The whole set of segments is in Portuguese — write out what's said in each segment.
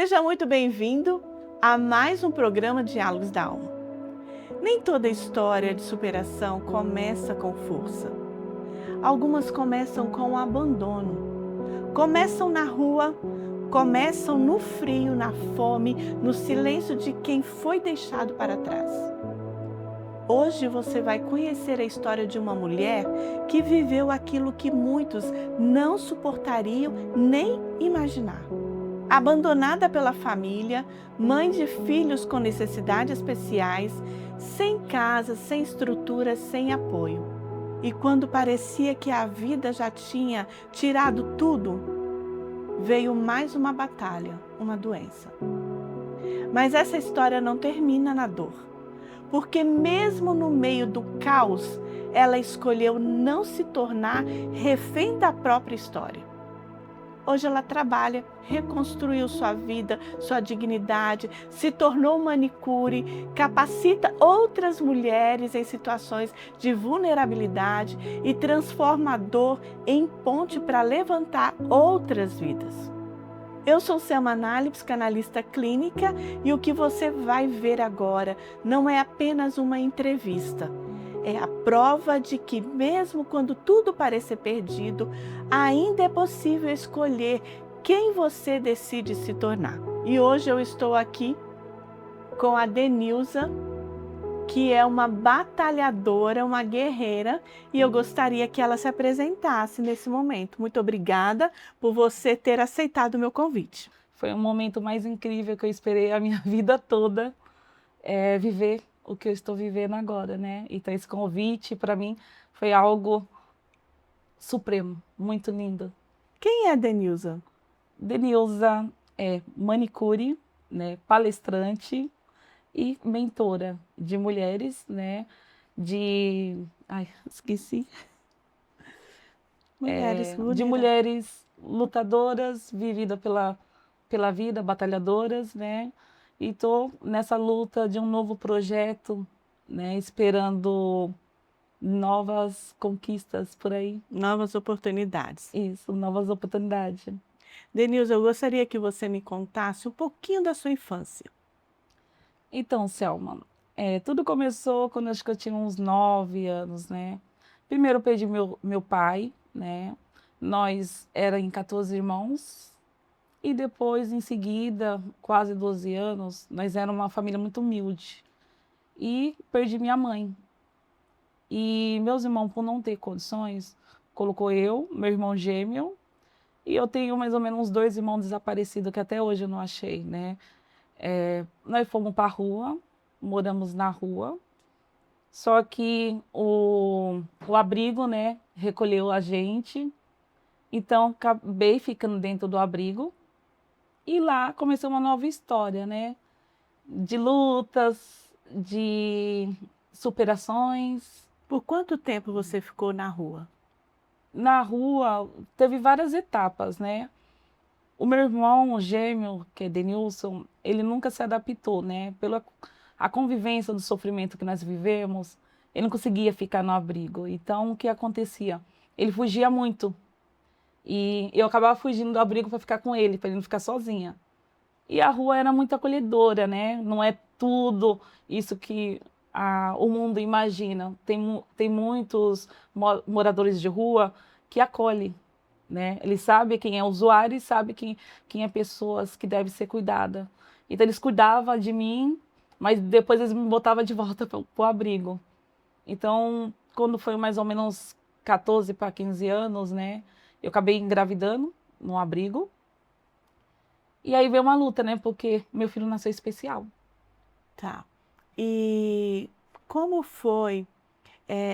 Seja muito bem-vindo a mais um programa Diálogos da Alma. Nem toda história de superação começa com força. Algumas começam com o abandono. Começam na rua, começam no frio, na fome, no silêncio de quem foi deixado para trás. Hoje você vai conhecer a história de uma mulher que viveu aquilo que muitos não suportariam nem imaginar. Abandonada pela família, mãe de filhos com necessidades especiais, sem casa, sem estrutura, sem apoio. E quando parecia que a vida já tinha tirado tudo, veio mais uma batalha, uma doença. Mas essa história não termina na dor, porque mesmo no meio do caos, ela escolheu não se tornar refém da própria história. Hoje ela trabalha, reconstruiu sua vida, sua dignidade, se tornou manicure, capacita outras mulheres em situações de vulnerabilidade e transforma a dor em ponte para levantar outras vidas. Eu sou Selma Nali, psicanalista clínica, e o que você vai ver agora não é apenas uma entrevista. É a prova de que mesmo quando tudo parecer perdido, ainda é possível escolher quem você decide se tornar. E hoje eu estou aqui com a Denilza, que é uma batalhadora, uma guerreira, e eu gostaria que ela se apresentasse nesse momento. Muito obrigada por você ter aceitado o meu convite. Foi um momento mais incrível que eu esperei a minha vida toda, viver o que eu estou vivendo agora, né? Então esse convite para mim foi algo supremo, muito lindo. Quem é a Denilza? Denilza é manicure, né, palestrante e mentora de mulheres, né, esqueci. De mulheres lutadoras, vividas pela vida, batalhadoras, né? E estou nessa luta de um novo projeto, né? Esperando novas conquistas por aí. Novas oportunidades. Isso, novas oportunidades. Denilza, eu gostaria que você me contasse um pouquinho da sua infância. Então, Selma, tudo começou quando acho que eu tinha uns 9 anos, né? Primeiro eu perdi meu pai, né? Nós éramos em 14 irmãos. E depois, em seguida, quase 12 anos, nós éramos uma família muito humilde. E perdi minha mãe. E meus irmãos, por não ter condições, colocou eu, meu irmão gêmeo, e eu tenho mais ou menos uns 2 irmãos desaparecidos que até hoje eu não achei, né? Nós fomos para a rua, moramos na rua, só que o abrigo, né, recolheu a gente, então acabei ficando dentro do abrigo. E lá começou uma nova história, né? De lutas, de superações. Por quanto tempo você ficou na rua? Na rua teve várias etapas, né? O meu irmão gêmeo, que é Denilson, ele nunca se adaptou, né? Pela a convivência do sofrimento que nós vivemos, ele não conseguia ficar no abrigo. Então, o que acontecia? Ele fugia muito. E eu acabava fugindo do abrigo para ficar com ele, para ele não ficar sozinha. E a rua era muito acolhedora, né? Não é tudo isso que o mundo imagina. Tem muitos moradores de rua que acolhem, né? Eles sabem quem é usuário e sabem quem é pessoas que devem ser cuidadas. Então eles cuidavam de mim, mas depois eles me botavam de volta para o abrigo. Então, quando foi mais ou menos 14 para 15 anos, né? Eu acabei engravidando no abrigo. E aí veio uma luta, né? Porque meu filho nasceu especial. Tá. E como foi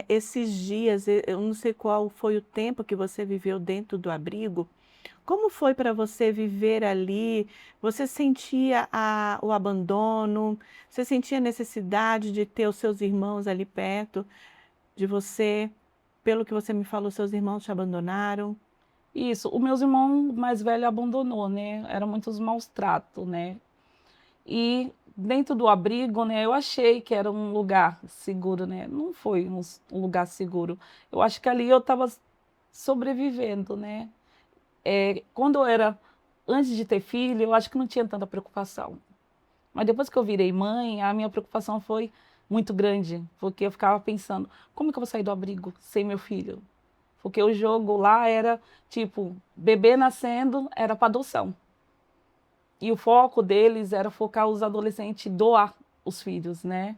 esses dias, eu não sei qual foi o tempo que você viveu dentro do abrigo, como foi para você viver ali? Você sentia o abandono? Você sentia a necessidade de ter os seus irmãos ali perto de você? Pelo que você me falou, seus irmãos te abandonaram? Isso, o meus irmãos mais velho abandonou, né? Eram muitos maus tratos, né? E dentro do abrigo, né, eu achei que era um lugar seguro, né? Não foi um lugar seguro. Eu acho que ali eu estava sobrevivendo, né? Quando eu era antes de ter filho, eu acho que não tinha tanta preocupação. Mas depois que eu virei mãe, a minha preocupação foi muito grande, porque eu ficava pensando, como que eu vou sair do abrigo sem meu filho? Porque o jogo lá era, tipo, bebê nascendo era para adoção. E o foco deles era focar os adolescentes doar os filhos, né?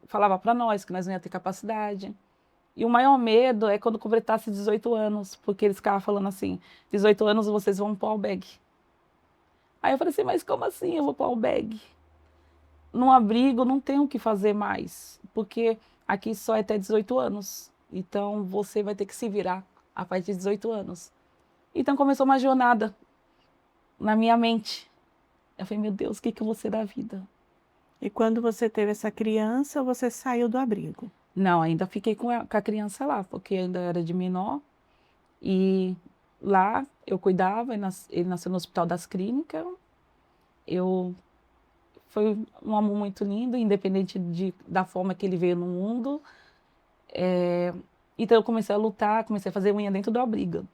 Falava para nós que nós não ia ter capacidade. E o maior medo é quando completasse 18 anos, porque eles ficavam falando assim, 18 anos vocês vão para o albergue. Aí eu falei assim, mas como assim eu vou para o albergue? No abrigo não tem o que fazer mais, porque aqui só é até 18 anos. Então você vai ter que se virar a partir de 18 anos. Então começou uma jornada na minha mente. Eu falei, meu Deus, o que que eu vou ser da vida? E quando você teve essa criança, você saiu do abrigo? Não, ainda fiquei com a criança lá, porque ainda era de menor. E lá eu cuidava, ele nasceu no Hospital das Clínicas. Foi um amor muito lindo, independente da forma que ele veio no mundo. Então eu comecei a lutar, comecei a fazer unha dentro do abrigo.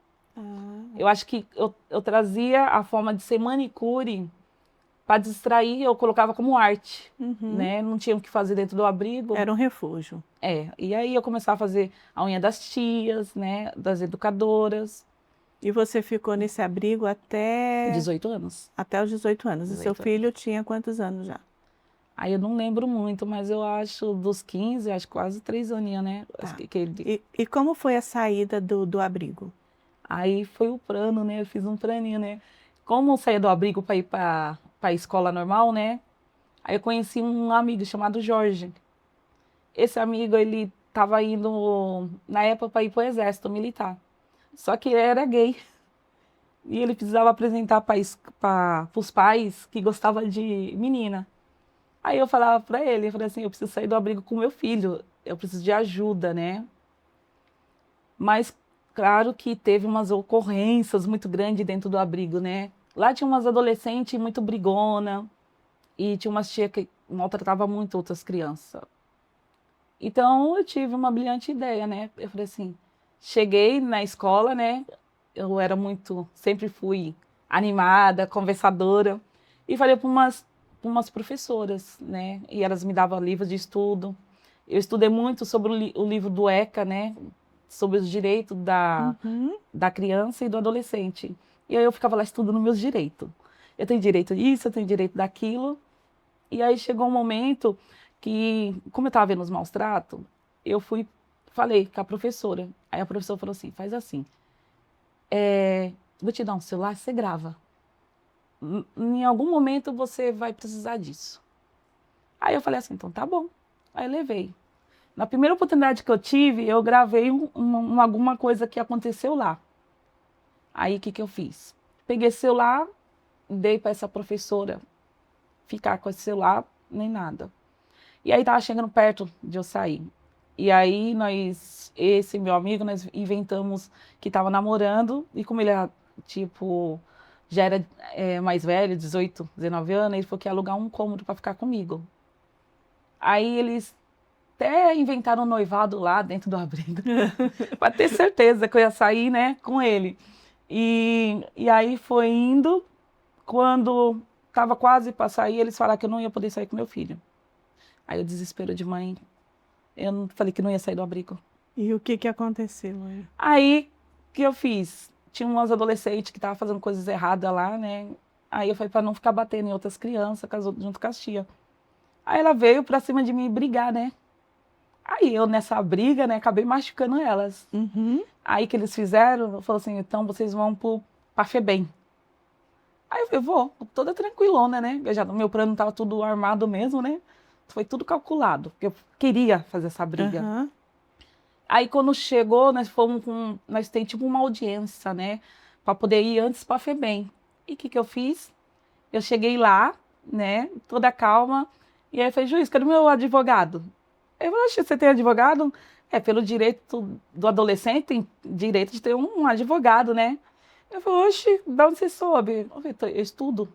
Eu acho que eu trazia a forma de ser manicure para distrair, eu colocava como arte, né? Não tinha o que fazer dentro do abrigo. Era um refúgio. E aí eu começava a fazer a unha das tias, né? Das educadoras. E você ficou nesse abrigo até... 18 anos. Até os 18 anos. 18 E seu filho tinha quantos anos já? Aí eu não lembro muito, mas eu acho dos 15, acho quase 3 aninhos, né? Tá. Ele... E como foi a saída do abrigo? Aí foi o plano, né? Eu fiz um planinho, né? Como eu saía do abrigo para ir para a escola normal, né? Aí eu conheci um amigo chamado Jorge. Esse amigo, ele estava indo, na época, para ir para o exército militar. Só que ele era gay. E ele precisava apresentar para os pais que gostavam de menina. Aí eu falava para ele, eu falei assim, eu preciso sair do abrigo com meu filho, eu preciso de ajuda, né? Mas, claro que teve umas ocorrências muito grandes dentro do abrigo, né? Lá tinha umas adolescentes muito brigona e tinha umas tia que maltratava muito outras crianças. Então eu tive uma brilhante ideia, né? Eu falei assim, cheguei na escola, né? Eu era sempre fui animada, conversadora e falei para umas professoras, né? E elas me davam livros de estudo. Eu estudei muito sobre o livro do ECA, né? Sobre os direitos da criança e do adolescente. E aí eu ficava lá estudando meus direitos. Eu tenho direito disso, eu tenho direito daquilo. E aí chegou um momento que, como eu estava vendo os maus tratos, falei com a professora. Aí a professora falou assim, faz assim, vou te dar um celular, você grava. Em algum momento você vai precisar disso. Aí eu falei assim, então tá bom. Aí eu levei. Na primeira oportunidade que eu tive, eu gravei alguma coisa que aconteceu lá. Aí o que eu fiz? Peguei esse celular, dei para essa professora ficar com esse celular, nem nada. E aí tava chegando perto de eu sair. E aí esse meu amigo, nós inventamos que tava namorando, e como ele era, tipo, já era mais velho, 18, 19 anos, ele falou que ia alugar um cômodo para ficar comigo. Aí eles até inventaram um noivado lá dentro do abrigo, para ter certeza que eu ia sair, né, com ele. E aí foi indo, quando estava quase para sair, eles falaram que eu não ia poder sair com meu filho. Aí o desespero de mãe, eu falei que não ia sair do abrigo. E o que aconteceu? Aí, o que eu fiz? Tinha umas adolescentes que estavam fazendo coisas erradas lá, né? Aí eu falei para não ficar batendo em outras crianças, junto com as tias. Aí ela veio para cima de mim brigar, né? Aí eu, nessa briga, né, acabei machucando elas. Aí que eles fizeram, falou assim, então vocês vão pra FEBEM. Aí eu falei, vou, toda tranquilona, né? Meu plano estava tudo armado mesmo, né? Foi tudo calculado, porque eu queria fazer essa briga. Aí quando chegou, nós tem tipo uma audiência, né? Para poder ir antes para FEBEM. E o que eu fiz? Eu cheguei lá, né? Toda calma. E aí eu falei, juiz, cadê o meu advogado? Eu falei, você tem advogado? Pelo direito do adolescente, tem direito de ter um advogado, né? Eu falei, oxe, de onde você soube? Eu falei, eu estudo.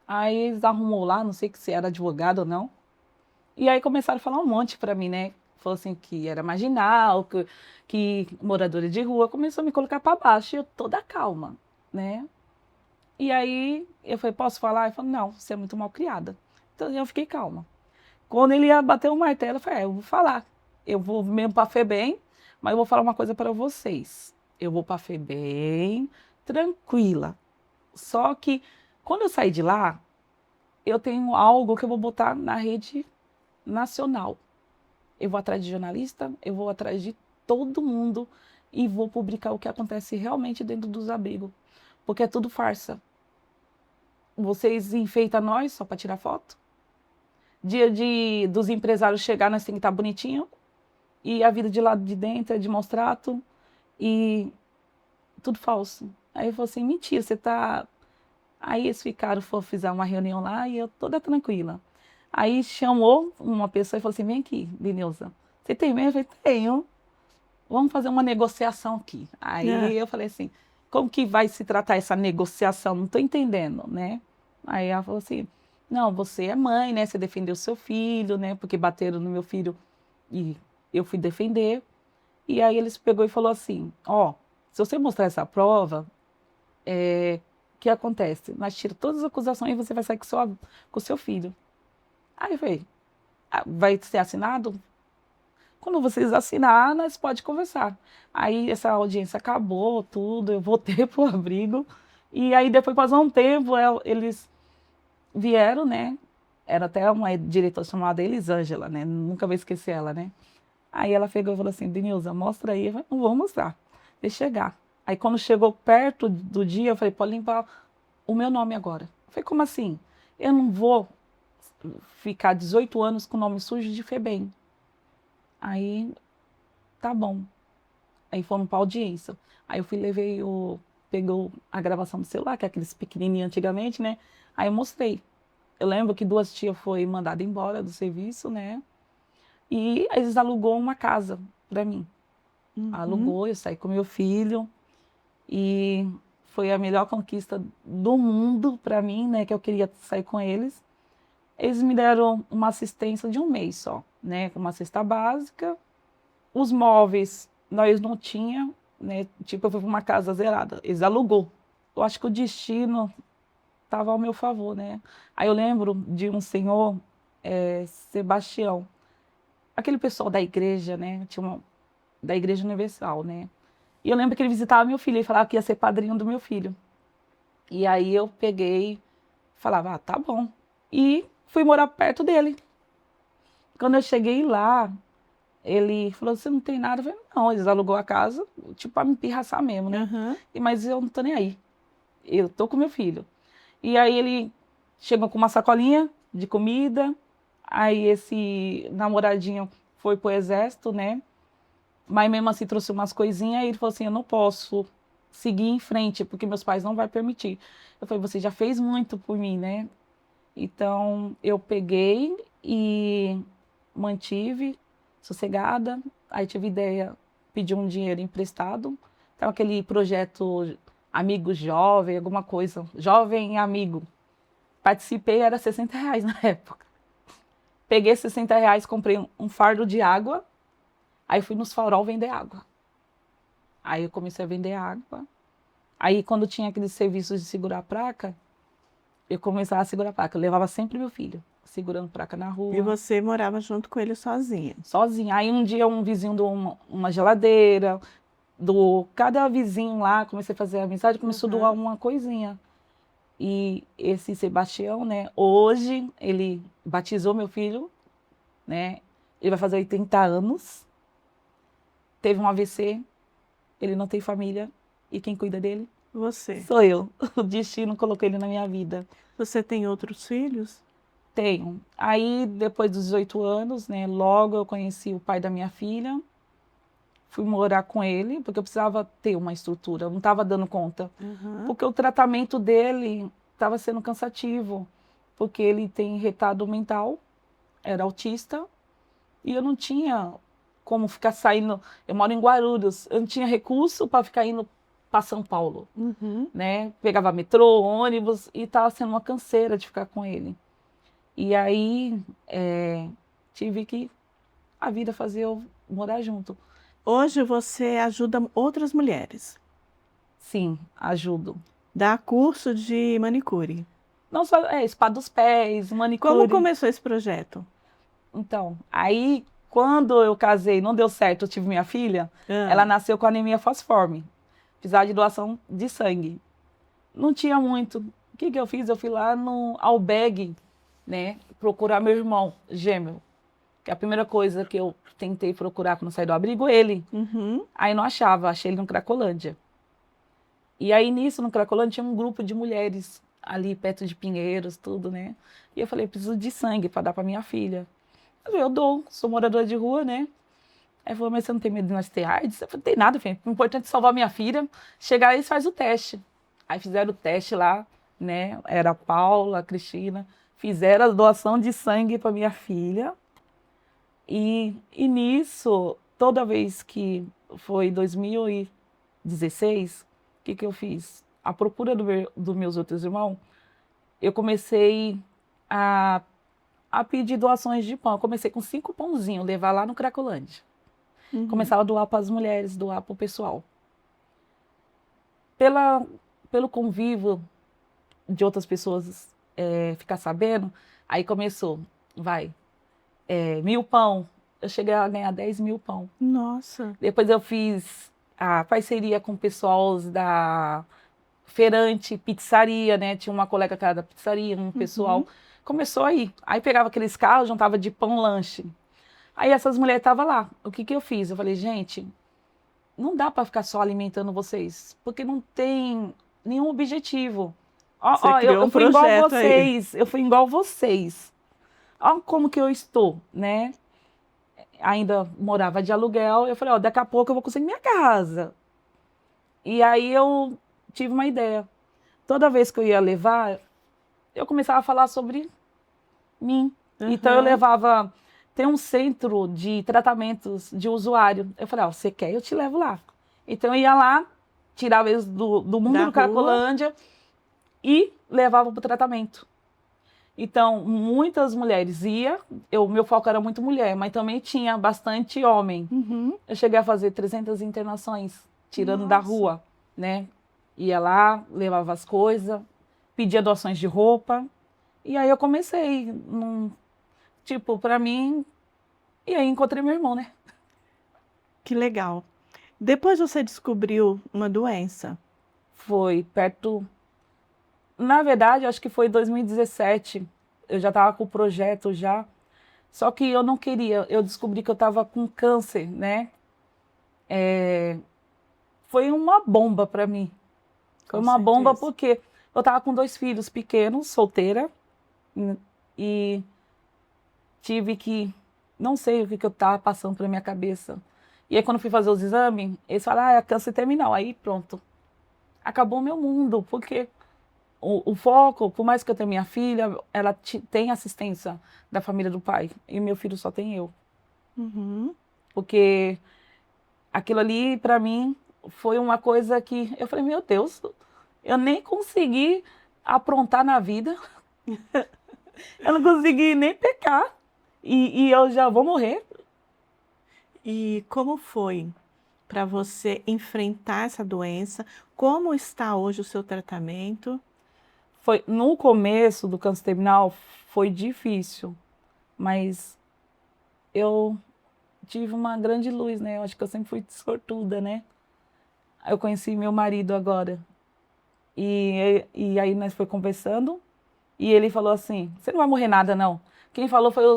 Aí eles arrumou lá, não sei se era advogado ou não. E aí começaram a falar um monte pra mim, né? Falou assim que era marginal, que moradora de rua. Começou a me colocar pra baixo e eu toda calma, né? E aí eu falei, posso falar? Ele falou, não, você é muito mal criada. Então eu fiquei calma. Quando ele ia bater o martelo, eu falei, eu vou falar. Eu vou mesmo para a FEBEM, mas eu vou falar uma coisa para vocês. Eu vou para a FEBEM tranquila. Só que quando eu sair de lá, eu tenho algo que eu vou botar na rede nacional. Eu vou atrás de jornalista, eu vou atrás de todo mundo e vou publicar o que acontece realmente dentro dos abrigos. Porque é tudo farsa. Vocês enfeitam nós só para tirar foto. Dia dos empresários chegar, nós temos que estar bonitinho. E a vida de lado de dentro é de maus trato. E tudo falso. Aí eu falei assim, mentira, você tá... Aí eles fizeram uma reunião lá e eu toda tranquila. Aí chamou uma pessoa e falou assim, vem aqui, Denilza. Você tem medo? Eu falei, tenho. Vamos fazer uma negociação aqui. Aí eu falei assim, como que vai se tratar essa negociação? Não estou entendendo, né? Aí ela falou assim, não, você é mãe, né? Você defendeu o seu filho, né? Porque bateram no meu filho e eu fui defender. E aí eles pegou e falou assim, ó, se você mostrar essa prova, o que acontece? Nós tiramos todas as acusações e você vai sair com o seu filho. Aí eu falei, vai ser assinado? Quando vocês assinar, nós pode conversar. Aí essa audiência acabou, tudo, eu voltei pro abrigo. E aí depois, passou um tempo, eles vieram, né? Era até uma diretora chamada Elisângela, né? Nunca vou esquecer ela, né? Aí ela pegou e falou assim, Denilza, mostra aí. Eu falei, não vou mostrar, deixa chegar. Aí quando chegou perto do dia, eu falei, pode limpar o meu nome agora. Eu falei, como assim? Eu não vou ficar 18 anos com o nome sujo de FEBEM. Aí, tá bom. Aí fomos para audiência. Aí eu pegou a gravação do celular, que é aqueles pequenininhos antigamente, né? Aí eu mostrei. Eu lembro que 2 tias foi mandada embora do serviço, né? E eles alugou uma casa para mim. Alugou, eu saí com meu filho. E foi a melhor conquista do mundo para mim, né? Que eu queria sair com eles. Eles me deram uma assistência de 1 mês só, né? Com uma cesta básica. Os móveis nós não tinha, né? Tipo, eu fui para uma casa zerada. Eles alugou. Eu acho que o destino estava ao meu favor, né? Aí eu lembro de um senhor, Sebastião, aquele pessoal da igreja, né? Da Igreja Universal, né? E eu lembro que ele visitava meu filho, ele falava que ia ser padrinho do meu filho. E aí eu peguei, falava, tá bom. E fui morar perto dele. Quando eu cheguei lá, ele falou, você não tem nada? Eu falei, não, eles alugou a casa, tipo, pra me pirraçar mesmo, né? Mas eu não tô nem aí. Eu tô com meu filho. E aí ele chegou com uma sacolinha de comida, aí esse namoradinho foi pro exército, né? Mas mesmo assim trouxe umas coisinhas e ele falou assim, eu não posso seguir em frente, porque meus pais não vão permitir. Eu falei, você já fez muito por mim, né? Então eu peguei e mantive, sossegada. Aí tive ideia, pedir um dinheiro emprestado. Então aquele projeto Amigo Jovem, alguma coisa, Jovem Amigo. Participei, era R$60 na época. Peguei R$60, comprei um fardo de água. Aí fui nos farol vender água. Aí eu comecei a vender água. Aí quando tinha aqueles serviços de segurar a placa, eu começava a segurar a placa. Eu levava sempre meu filho, segurando placa na rua. E você morava junto com ele sozinha? Sozinha. Aí um dia um vizinho doou uma geladeira, cada vizinho lá, comecei a fazer amizade, começou a doar uma coisinha. E esse Sebastião, né, hoje ele batizou meu filho, né, ele vai fazer 80 anos. Teve um AVC, ele não tem família, e quem cuida dele? Você. Sou eu. O destino colocou ele na minha vida. Você tem outros filhos? Tenho. Aí, depois dos 18 anos, né, logo eu conheci o pai da minha filha, fui morar com ele, porque eu precisava ter uma estrutura, eu não estava dando conta. Porque o tratamento dele estava sendo cansativo, porque ele tem retardo mental, era autista, e eu não tinha como ficar saindo. Eu moro em Guarulhos, eu não tinha recurso para ficar indo para São Paulo, né? Pegava metrô, ônibus e estava sendo uma canseira de ficar com ele. E aí tive que a vida fazer eu morar junto. Hoje você ajuda outras mulheres? Sim, ajudo. Dar curso de manicure. Não só spa dos pés, manicure. Como começou esse projeto? Então, aí quando eu casei, não deu certo, eu tive minha filha, ela nasceu com anemia falciforme, precisava de doação de sangue. Não tinha muito. O que eu fiz? Eu fui lá no Albergue, né, procurar meu irmão gêmeo, que é a primeira coisa que eu tentei procurar quando saí do abrigo, ele. Aí não achava, achei ele no Cracolândia. E aí nisso, no Cracolândia, tinha um grupo de mulheres ali perto de Pinheiros, tudo, né? E eu falei, preciso de sangue para dar para minha filha. Eu dou, sou moradora de rua, né? Aí falou, mas você não tem medo de nós ter AIDS? Eu falei, não tem nada, filho. O importante é salvar minha filha. Chegar aí, faz o teste. Aí fizeram o teste lá, né? Era a Paula, a Cristina. Fizeram a doação de sangue para minha filha. E nisso, toda vez que foi 2016, o que eu fiz? À procura dos meus outros irmãos, eu comecei a pedir doações de pão. Eu comecei com 5 pãozinhos, levar lá no Cracolândia. Começava a doar para as mulheres, doar para o pessoal. Pelo convívio de outras pessoas ficar sabendo, aí começou, 1.000 pão. Eu cheguei a ganhar 10.000 pão. Nossa! Depois eu fiz a parceria com o pessoal da feirante, pizzaria, né? Tinha uma colega que era da pizzaria, um pessoal. Começou aí. Aí pegava aqueles carros, juntava de pão lanche. Aí essas mulheres estavam lá. O que eu fiz? Eu falei, gente, não dá para ficar só alimentando vocês, porque não tem nenhum objetivo. Eu fui igual vocês, eu fui igual vocês. Olha como que eu estou, né? Ainda morava de aluguel. Eu falei, daqui a pouco eu vou conseguir minha casa. E aí eu tive uma ideia. Toda vez que eu ia levar, eu começava a falar sobre mim. Então eu levava... Tem um centro de tratamentos de usuário. Eu falei, você quer? Eu te levo lá. Então eu ia lá, tirava eles do mundo do Cracolândia e levava para o tratamento. Então, muitas mulheres iam, meu foco era muito mulher, mas também tinha bastante homem. Eu cheguei a fazer 300 internações, tirando da rua, né? Ia lá, levava as coisas, pedia doações de roupa. E aí eu comecei, para mim, e aí encontrei meu irmão, né? Que legal. Depois você descobriu uma doença? Foi perto... Na verdade, acho que foi em 2017. Eu já estava com o projeto já. Só que eu não queria. Eu descobri que eu estava com câncer, né? Foi uma bomba para mim. Foi uma bomba porque eu estava com 2 filhos pequenos, solteira. E tive que... Não sei o que eu estava passando pela minha cabeça. E aí, quando fui fazer os exames, eles falaram, é câncer terminal. Aí, pronto. Acabou o meu mundo, porque o foco, por mais que eu tenha minha filha, ela tem assistência da família do pai. E meu filho só tem eu. Porque aquilo ali, para mim, foi uma coisa que... Eu falei, meu Deus, eu nem consegui aprontar na vida. Eu não consegui nem pecar. E eu já vou morrer. E como foi para você enfrentar essa doença? Como está hoje o seu tratamento? No começo do câncer terminal foi difícil, mas eu tive uma grande luz, né? Eu acho que eu sempre fui sortuda, né? Eu conheci meu marido agora. E aí nós foi conversando e ele falou assim, você não vai morrer nada, não. Quem falou foi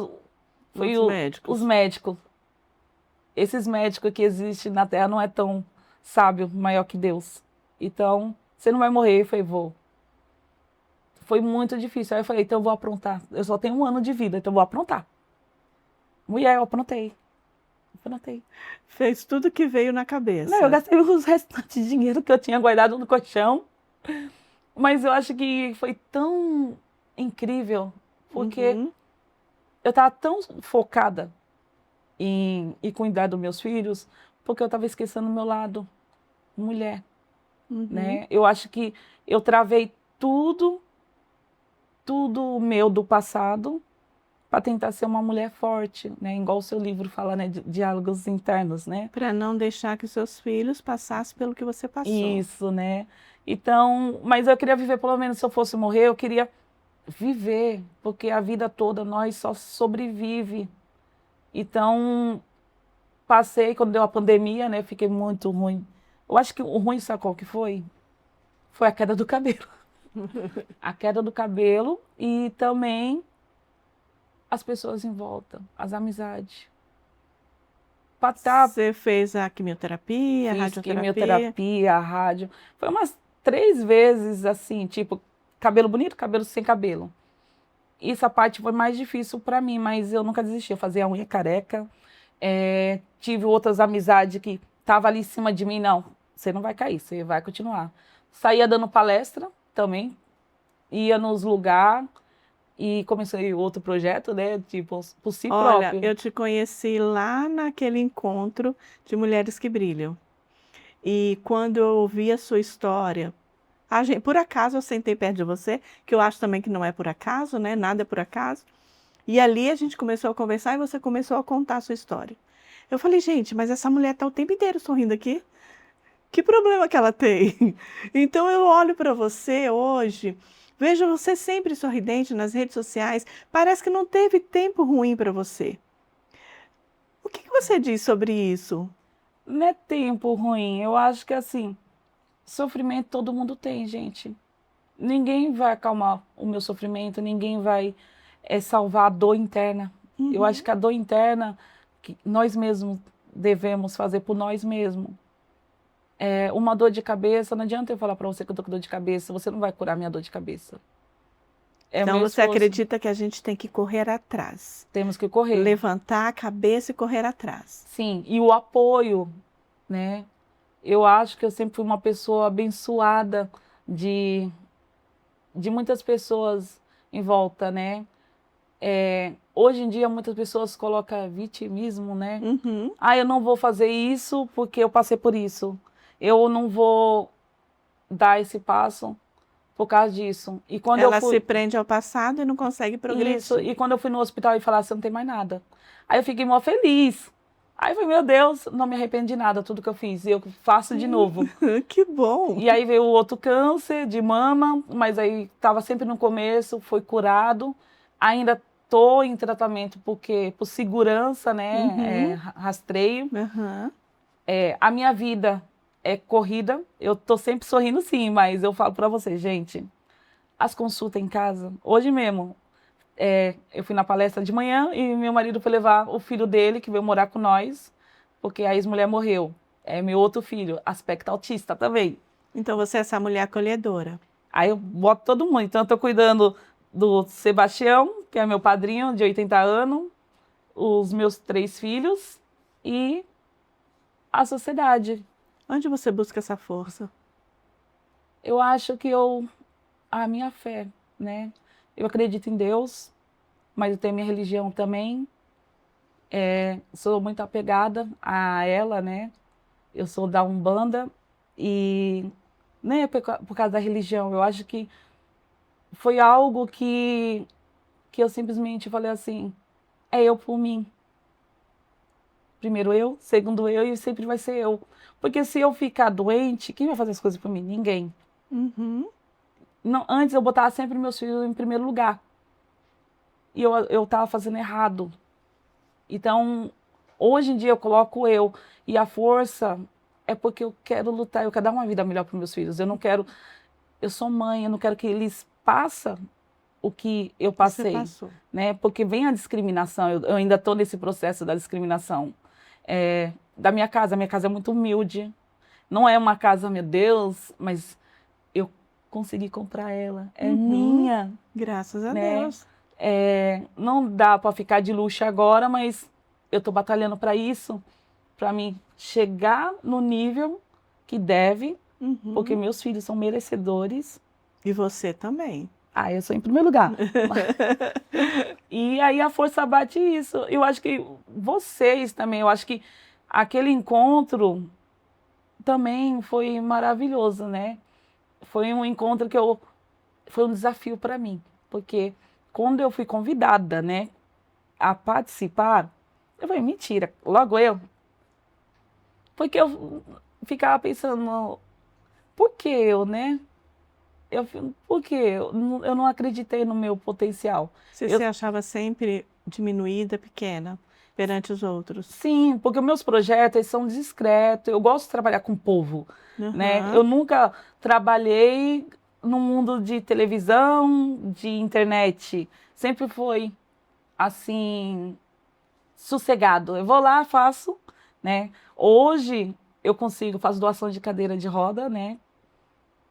os médicos. Esses médicos que existem na Terra não é tão sábio, maior que Deus. Então, você não vai morrer. Eu falei, vou. Foi muito difícil. Aí eu falei, então eu vou aprontar. Eu só tenho 1 ano de vida, então eu vou aprontar. Mulher, eu aprontei. Fez tudo que veio na cabeça. Não, eu gastei os restantes de dinheiro que eu tinha guardado no colchão. Mas eu acho que foi tão incrível, porque eu estava tão focada em cuidar dos meus filhos, porque eu estava esquecendo o meu lado mulher, né? Eu acho que eu travei tudo meu do passado para tentar ser uma mulher forte, né? Igual o seu livro fala, né? De diálogos internos, né? Para não deixar que seus filhos passassem pelo que você passou. Isso, né? Então, mas eu queria viver, pelo menos se eu fosse morrer, eu queria viver, porque a vida toda nós só sobrevive. Então, passei, quando deu a pandemia, né, fiquei muito ruim. Eu acho que o ruim, sabe qual que foi? Foi a queda do cabelo. A queda do cabelo e também as pessoas em volta, as amizades. Você fez a quimioterapia, a Fiz radioterapia? quimioterapia, rádio. Foi umas 3 vezes assim, tipo, cabelo bonito, cabelo sem cabelo. Essa parte foi mais difícil para mim, mas eu nunca desisti. Eu fazia a unha careca. Tive outras amizades que estavam ali em cima de mim. Não, você não vai cair, você vai continuar. Saía dando palestra também, ia nos lugares e comecei outro projeto, né? Tipo, por si Olha, próprio. eu te conheci lá naquele encontro de Mulheres que Brilham. E quando eu ouvi a sua história, por acaso eu sentei perto de você, que eu acho também que não é por acaso, né? Nada é por acaso. E ali a gente começou a conversar e você começou a contar a sua história. Eu falei, gente, mas essa mulher está o tempo inteiro sorrindo aqui. Que problema que ela tem? Então eu olho para você hoje, vejo você sempre sorridente nas redes sociais, parece que não teve tempo ruim para você. O que você diz sobre isso? Não é tempo ruim, eu acho que assim, sofrimento todo mundo tem, gente. Ninguém vai acalmar o meu sofrimento, ninguém vai salvar a dor interna. Eu acho que a dor interna que nós mesmos devemos fazer por nós mesmos. Uma dor de cabeça, não adianta eu falar para você que eu tô com dor de cabeça, você não vai curar minha dor de cabeça. É o Então meu você esforço. acredita que a gente tem que correr atrás, Temos que correr. levantar a cabeça e correr atrás. Sim, e o apoio, né? Eu acho que eu sempre fui uma pessoa abençoada de muitas pessoas em volta, né? Hoje em dia muitas pessoas colocam vitimismo, né? Uhum. Ah, eu não vou fazer isso porque eu passei por isso. Eu não vou dar esse passo por causa disso. E quando Ela eu fui... se prende ao passado e não consegue progredir. Isso, e quando eu fui no hospital e falaram, você não tem mais nada. Aí eu fiquei mó feliz. Aí eu falei, meu Deus, não me arrependo de nada, tudo que eu fiz, eu faço de novo. Que bom! E aí veio o outro câncer de mama, mas aí estava sempre no começo, foi curado. Ainda estou em tratamento porque por segurança, né, rastreio. Uhum. A minha vida é corrida, eu estou sempre sorrindo sim, mas eu falo para você, gente, as consultas em casa, hoje mesmo, eu fui na palestra de manhã e meu marido foi levar o filho dele, que veio morar com nós, porque a ex-mulher morreu. É meu outro filho, aspecto autista também. Então você é essa mulher acolhedora. Aí eu boto todo mundo. Então eu tô cuidando do Sebastião, que é meu padrinho de 80 anos, os meus 3 filhos e a sociedade. Onde você busca essa força? Eu acho que a minha fé, né? Eu acredito em Deus, mas eu tenho minha religião também. Sou muito apegada a ela, né? Eu sou da Umbanda e nem é por causa da religião. Eu acho que foi algo que eu simplesmente falei assim, é eu por mim. Primeiro eu, segundo eu e sempre vai ser eu. Porque se eu ficar doente, quem vai fazer as coisas por mim? Ninguém. Uhum. Não, antes eu botava sempre meus filhos em primeiro lugar. E eu estava fazendo errado. Então, hoje em dia eu coloco eu. E a força é porque eu quero lutar, eu quero dar uma vida melhor para meus filhos. Eu não quero... Eu sou mãe, eu não quero que eles passem o que eu passei. Você passou. Né? Porque vem a discriminação, eu ainda estou nesse processo da discriminação. Da minha casa é muito humilde. Não é uma casa, meu Deus, mas eu consegui comprar ela. É minha. Graças a né? Deus. Não dá para ficar de luxo agora, mas eu estou batalhando para isso, para mim chegar no nível que deve, porque meus filhos são merecedores. E você também. Ah, eu sou em primeiro lugar. E aí a força bate isso. Eu acho que vocês também, eu acho que aquele encontro também foi maravilhoso, né? Foi um encontro foi um desafio para mim, porque quando eu fui convidada, né, a participar, eu falei, mentira, logo eu. Porque eu ficava pensando, por que eu, né? Por que eu não acreditei no meu potencial? Você se achava sempre diminuída, pequena, perante os outros? Sim, porque meus projetos eles são discretos, eu gosto de trabalhar com o povo, né? Aham. Eu nunca trabalhei no mundo de televisão, de internet, sempre foi assim, sossegado. Eu vou lá, faço, né? Hoje eu consigo, faço doação de cadeira de roda, né?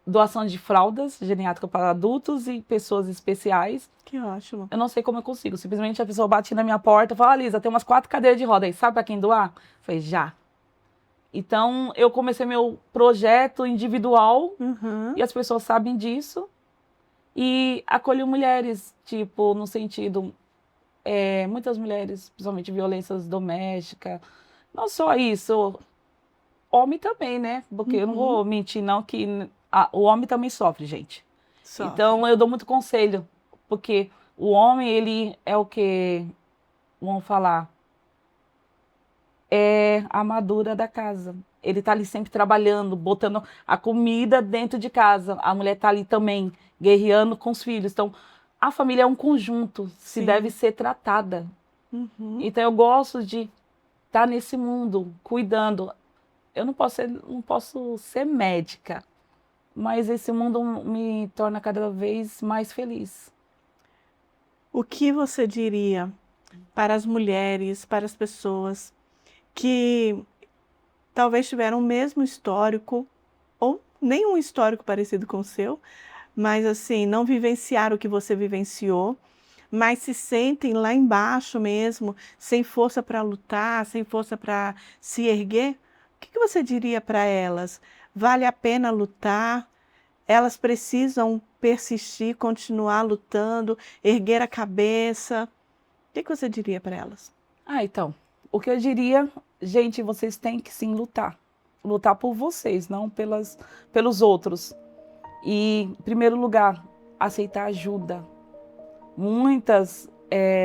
Doação de fraldas geriátricas para adultos e pessoas especiais. Que ótimo. Eu não sei como eu consigo. Simplesmente a pessoa bate na minha porta e fala, Lisa, tem umas 4 cadeiras de roda aí, sabe para quem doar? Eu falei, já. Então eu comecei meu projeto individual Uhum. e as pessoas sabem disso. E acolho mulheres, tipo, no sentido, muitas mulheres, principalmente violências domésticas. Não só isso, homem também, né? Porque eu não vou mentir, não, que o homem também sofre, gente. Sofre. Então, eu dou muito conselho, porque o homem, ele é o que, vamos falar, é a madura da casa. Ele tá ali sempre trabalhando, botando a comida dentro de casa. A mulher tá ali também, guerreando com os filhos. Então, a família é um conjunto, se Sim. deve ser tratada. Uhum. Então, eu gosto de estar nesse mundo, cuidando. Eu não posso ser médica, mas esse mundo me torna cada vez mais feliz. O que você diria para as mulheres, para as pessoas que talvez tiveram o mesmo histórico ou nenhum histórico parecido com o seu, mas assim, não vivenciaram o que você vivenciou, mas se sentem lá embaixo mesmo, sem força para lutar, sem força para se erguer? O que você diria para elas? Vale a pena lutar? Elas precisam persistir, continuar lutando, erguer a cabeça? O que você diria para elas? Então, o que eu diria, gente, vocês têm que sim lutar. Lutar por vocês, não pelos outros. E, em primeiro lugar, aceitar ajuda. Muitas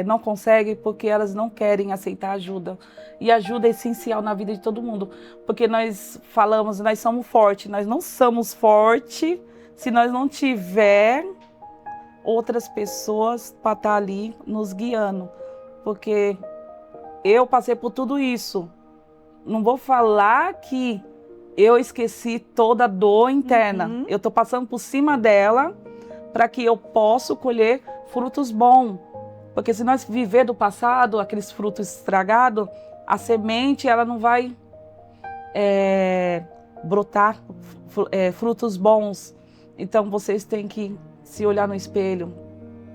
não conseguem porque elas não querem aceitar ajuda. E ajuda é essencial na vida de todo mundo. Porque nós falamos, nós somos fortes. Nós não somos fortes se nós não tiver outras pessoas para estar ali nos guiando. Porque eu passei por tudo isso. Não vou falar que eu esqueci toda a dor interna. Eu estou passando por cima dela para que eu possa colher frutos bons. Porque se nós viver do passado, aqueles frutos estragados, a semente ela não vai brotar frutos bons. Então vocês têm que se olhar no espelho,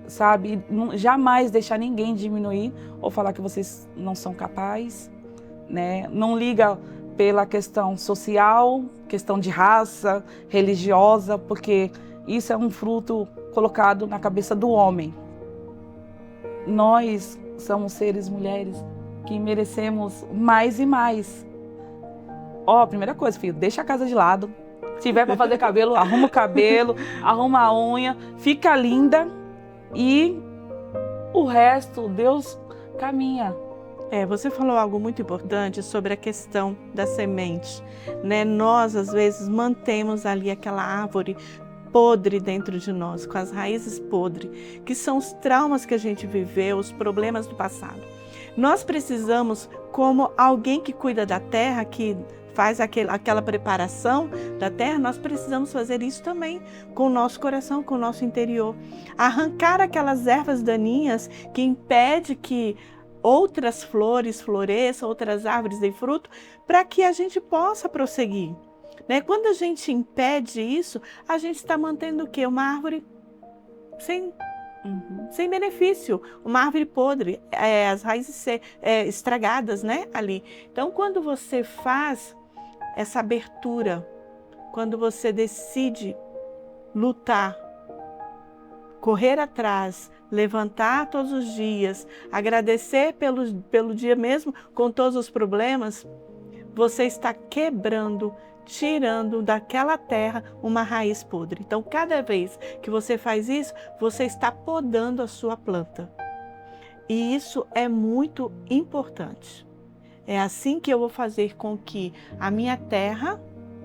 sabe? Jamais deixar ninguém diminuir ou falar que vocês não são capazes, né? Não liga pela questão social, questão de raça, religiosa, porque isso é um fruto colocado na cabeça do homem. Nós somos seres mulheres que merecemos mais e mais. Primeira coisa, filho, deixa a casa de lado. Se tiver para fazer cabelo, arruma o cabelo, arruma a unha, fica linda e o resto, Deus caminha. Você falou algo muito importante sobre a questão da semente, né? Nós, às vezes, mantemos ali aquela árvore podre dentro de nós, com as raízes podres, que são os traumas que a gente viveu, os problemas do passado. Nós precisamos, como alguém que cuida da terra, que faz aquela preparação da terra, nós precisamos fazer isso também com o nosso coração, com o nosso interior. Arrancar aquelas ervas daninhas que impedem que outras flores floresçam, outras árvores deem fruto, para que a gente possa prosseguir. Né? Quando a gente impede isso, a gente está mantendo o quê? Uma árvore sem benefício, uma árvore podre, as raízes estragadas, né? Ali. Então, quando você faz essa abertura, quando você decide lutar, correr atrás, levantar todos os dias, agradecer pelo dia mesmo com todos os problemas, você está quebrando, tirando daquela terra uma raiz podre. Então, cada vez que você faz isso, você está podando a sua planta. E isso é muito importante. É assim que eu vou fazer com que a minha terra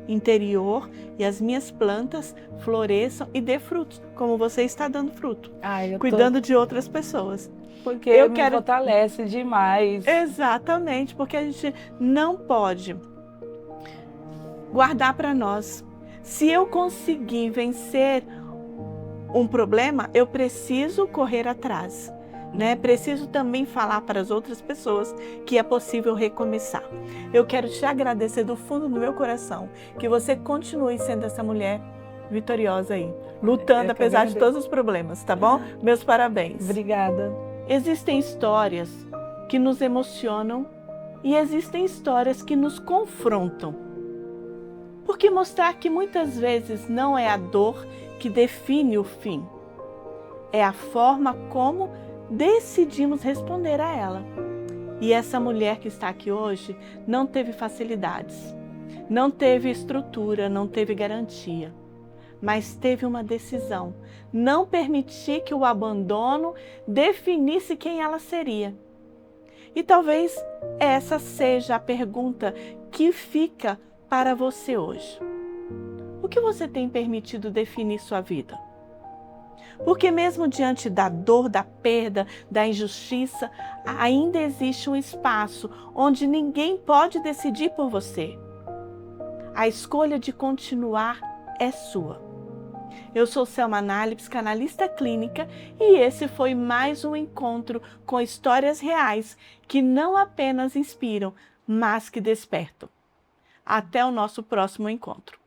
interior e as minhas plantas floresçam e dê frutos, como você está dando fruto, cuidando de outras pessoas. Porque me fortalece demais. Exatamente, porque a gente não pode guardar para nós. Se eu conseguir vencer um problema, eu preciso correr atrás, né? Preciso também falar para as outras pessoas que é possível recomeçar. Eu quero te agradecer do fundo do meu coração, que você continue sendo essa mulher vitoriosa aí, lutando apesar de todos os problemas, tá bom? Meus parabéns. Obrigada. Existem histórias que nos emocionam e existem histórias que nos confrontam. Porque mostrar que muitas vezes não é a dor que define o fim, é a forma como decidimos responder a ela. E essa mulher que está aqui hoje não teve facilidades, não teve estrutura, não teve garantia, mas teve uma decisão: não permitir que o abandono definisse quem ela seria. E talvez essa seja a pergunta que fica para você hoje. O que você tem permitido definir sua vida? Porque mesmo diante da dor, da perda, da injustiça, ainda existe um espaço onde ninguém pode decidir por você. A escolha de continuar é sua. Eu sou Selma Nali, psicanalista clínica, e esse foi mais um encontro com histórias reais que não apenas inspiram, mas que despertam. Até o nosso próximo encontro.